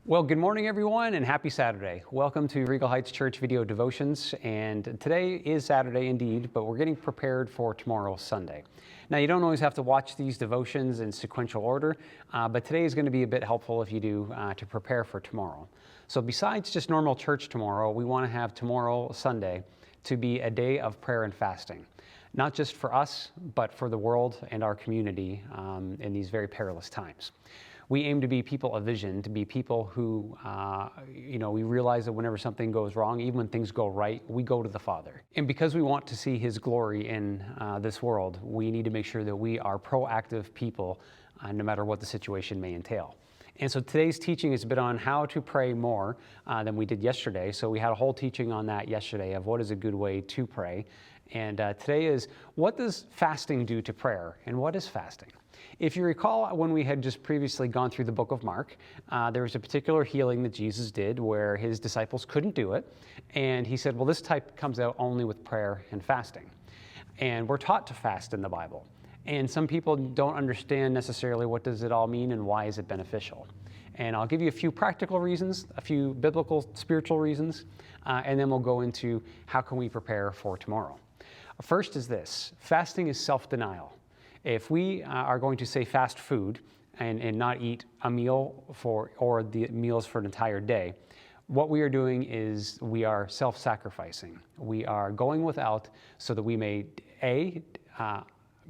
Well, good morning, everyone, and happy Saturday. Welcome to Regal Heights Church Video Devotions. And today is Saturday indeed, but we're getting prepared for tomorrow, Sunday. Now, you don't always have to watch these devotions in sequential order, but today is going to be a bit helpful if you do to prepare for tomorrow. So besides just normal church tomorrow, we want to have tomorrow, Sunday, to be a day of prayer and fasting. Not just for us, but for the world and our community in these very perilous times. We aim to be people of vision, to be people who, we realize that whenever something goes wrong, even when things go right, we go to the Father. And because we want to see His glory in this world, we need to make sure that we are proactive people, no matter what the situation may entail. And so today's teaching is a bit on how to pray more than we did yesterday. So we had a whole teaching on that yesterday of what is a good way to pray. And today is, what does fasting do to prayer? And what is fasting? If you recall, when we had just previously gone through the book of Mark, there was a particular healing that Jesus did where His disciples couldn't do it. And He said, well, this type comes out only with prayer and fasting. And we're taught to fast in the Bible. And some people don't understand necessarily what does it all mean and why is it beneficial. And I'll give you a few practical reasons, a few biblical, spiritual reasons, and then we'll go into how can we prepare for tomorrow. First is this: fasting is self-denial. If we are going to say fast food and not eat a meal or the meals for an entire day, what we are doing is we are self-sacrificing. We are going without so that we may,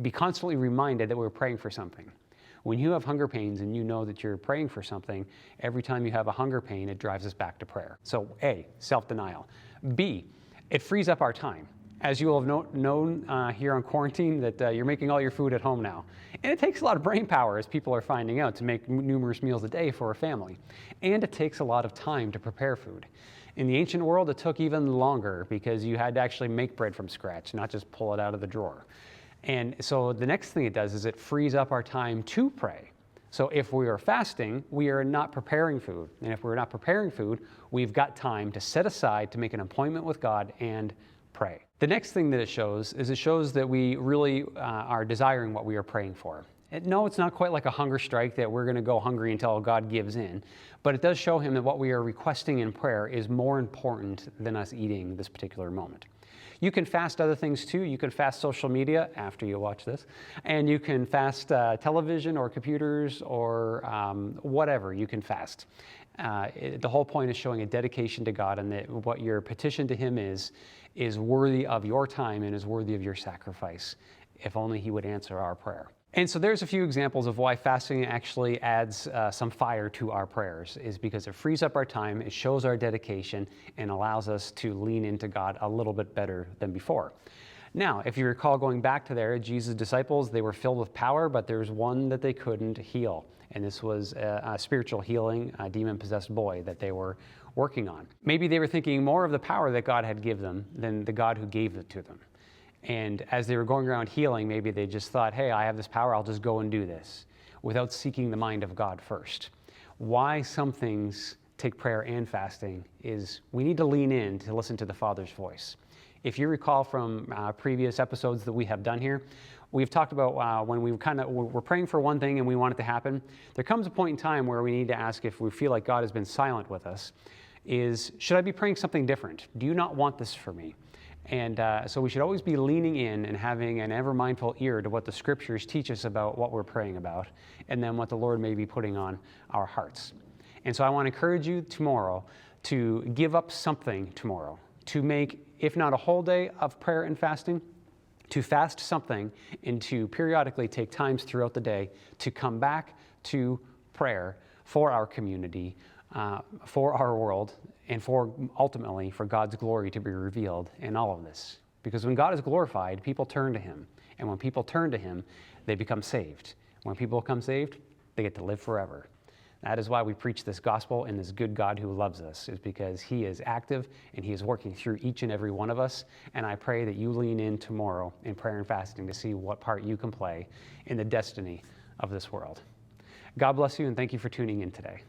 be constantly reminded that we're praying for something. When you have hunger pains and you know that you're praying for something, every time you have a hunger pain, it drives us back to prayer. So A, self-denial. B, it frees up our time. As you will have known here on quarantine, that you're making all your food at home now. And it takes a lot of brain power, as people are finding out, to make numerous meals a day for a family. And it takes a lot of time to prepare food. In the ancient world, it took even longer because you had to actually make bread from scratch, not just pull it out of the drawer. And so the next thing it does is it frees up our time to pray. So if we are fasting, we are not preparing food. And if we're not preparing food, we've got time to set aside to make an appointment with God and pray. The next thing that it shows that we really are desiring what we are praying for. No, it's not quite like a hunger strike that we're going to go hungry until God gives in, but it does show Him that what we are requesting in prayer is more important than us eating this particular moment. You can fast other things too. You can fast social media after you watch this, and you can fast television or computers or whatever you can fast. The whole point is showing a dedication to God, and that what your petition to Him is worthy of your time and is worthy of your sacrifice, if only He would answer our prayer. And so there's a few examples of why fasting actually adds some fire to our prayers, is because it frees up our time, it shows our dedication, and allows us to lean into God a little bit better than before. Now, if you recall going back to there, Jesus' disciples, they were filled with power, but there's one that they couldn't heal. And this was a spiritual healing, a demon-possessed boy that they were working on. Maybe they were thinking more of the power that God had given them than the God who gave it to them. And as they were going around healing, maybe they just thought, hey, I have this power, I'll just go and do this, without seeking the mind of God first. Why some things take prayer and fasting is we need to lean in to listen to the Father's voice. If you recall from previous episodes that we have done here, we've talked about when we're praying for one thing and we want it to happen, there comes a point in time where we need to ask, if we feel like God has been silent with us, should I be praying something different? Do you not want this for me? And so we should always be leaning in and having an ever mindful ear to what the Scriptures teach us about what we're praying about, and then what the Lord may be putting on our hearts. And so I want to encourage you tomorrow to give up something tomorrow, to make, if not a whole day of prayer and fasting, to fast something, and to periodically take times throughout the day to come back to prayer for our community, for our world, and ultimately for God's glory to be revealed in all of this. Because when God is glorified, people turn to Him. And when people turn to Him, they become saved. When people become saved, they get to live forever. That is why we preach this gospel and this good God who loves us, is because He is active and He is working through each and every one of us. And I pray that you lean in tomorrow in prayer and fasting to see what part you can play in the destiny of this world. God bless you, and thank you for tuning in today.